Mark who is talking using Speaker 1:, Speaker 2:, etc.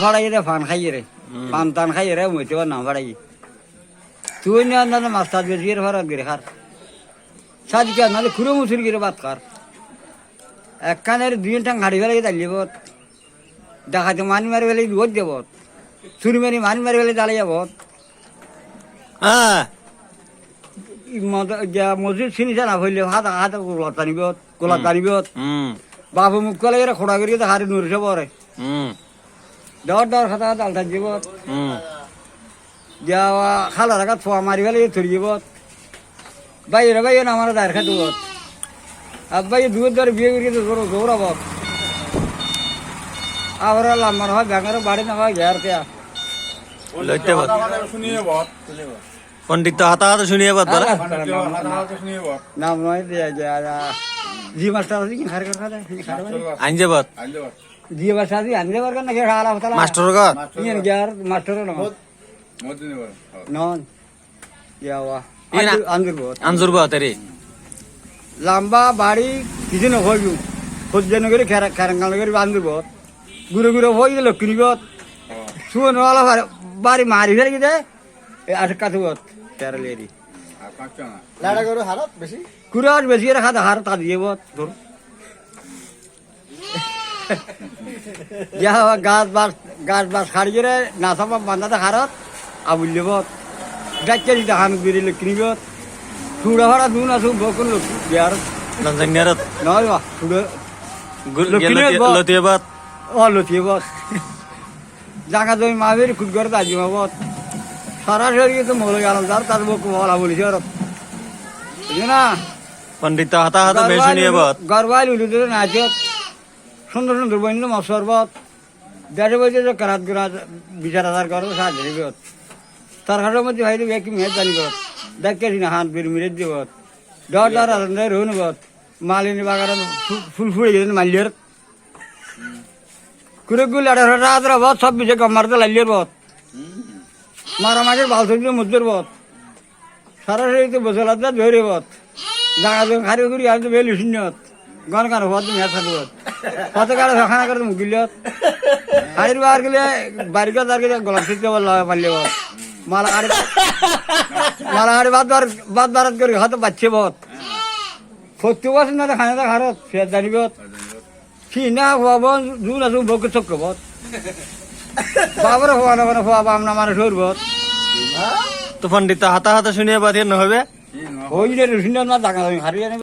Speaker 1: ফাড়াই রে ফান খাই রে পান টান খাই রে মইতে নাম ফাড়াই তুই না না মাস্টার বেজিয়ে ফারা গিরে খার সাদিকা নালে খুঁড়ো মুসুর গিরে বাত খার একখানের দুই টাং হাড়ি ফেলে দাঁড়িয়ে বত দেখাতে মানি মারি ফেলে রোদ দেব চুরি মারি মানি মারি ফেলে দাঁড়িয়ে যাব মসজিদ চিনিছে না হইলে হাতা হাতা গোলাপ টানিবত বাবু মুখ কলে খোড়া করি হারি নড়ছে পরে ডর ডর খাতা ডাল টানব যাওয়া খালা রাখা ফোয়া মারি ফেলে ধরিব বাইরে বাইরে আমার দায়ের খাত আর ভাই দুধ ধরে বিয়ে করে দৌড়াব আবার লাম্বার হয় ব্যাঙের বাড়ি না হয় ঘের কে
Speaker 2: পণ্ডিত হাতা হাতে শুনিয়ে বাদ
Speaker 1: নাম নয় জি মাস্টার আছে কি খার খার
Speaker 2: আইনজে বাদ
Speaker 1: জি মাস্টার আছে আনলে পারবেন না খেলা আলা কথা
Speaker 2: মাস্টার গা
Speaker 1: ইন গিয়ার মাস্টার না নন যাওয়া
Speaker 2: আনজুর বাদ রে
Speaker 1: লম্বা বাড়ি কিছু নয় সজ্জন করে খেরাঙ্গাল করে বান্ধব ঘুরে ঘুরে হয়ে গেল কিনিবত শুয়ে নলা বাড়ি মারি ফেলে গিয়ে আট কাতুবত তেরালি
Speaker 3: লাড়া গরু হারত বেশি
Speaker 1: কুড়ার বেশি রাখা হার তা দিয়ে বত ধর যা গাছ বাস খাড়িয়ে নাচা বান্ধাতে হারত আবুল্য বত গাছে দিতে হান বেরিয়ে কিনিবত চুড়া ভাড়া দু না সব বকুন লোক বিহার
Speaker 2: লঞ্জাঙ্গারত
Speaker 1: নয় বা চুড়ে
Speaker 2: লতিয়ে বাদ
Speaker 1: লতিয়ে বত জাগা জমি মাবের খুদ করে দাজি মাবত সরাসরি তো মরে গেলাম তার বকু বলা বলিছে আর বুঝো না
Speaker 2: পণ্ডিত হাতা হাতে মে শুনিয়ে বাদ
Speaker 1: গরবাইল উলুদে নাচে সুন্দর সুন্দর বইন মশরবত দেড় বছর করাত বিচার হাজার করবো সাহায্য দিবত তার হাটের মধ্যে ভাই দেবে কি মেয়ে জানিবত দেখে না হাত বের মিরে দিবত ডর ডর রহুনবত মালিনী বাগান ফুল ফুড়ে গেছেন মালিয়ার কুড়েগুল রাত বত সব বিষয় গমারতে লালিয়ার বত মারামারির ভাল থাকলে মধ্যের বত সরাসরি বসলাত ধরে বত জাগা জমি খারি করি আমি তো বেলি শূন্যত গন কান হওয়ার তুমি হ্যাঁ থাকবত কত কারো খানা করে মুগিলত হাড়ির বার গেলে বাড়িকে তার গেলে গোলাপ শিখতে পারলে বত মালাহারি বাদ বারাত করে হয়তো বাচ্চে বত সত্যি বছর না খানা খারত সে জানিবত কি না হওয়া জুন আসুন বউকে চক্র বত বাবার হওয়া না মানে হওয়া বামনা মানুষ হরবত
Speaker 2: তো পণ্ডিত হাতা হাতে শুনিয়ে বাদ হবে
Speaker 1: ওই রে রুশিনা না জাগা হারিয়ে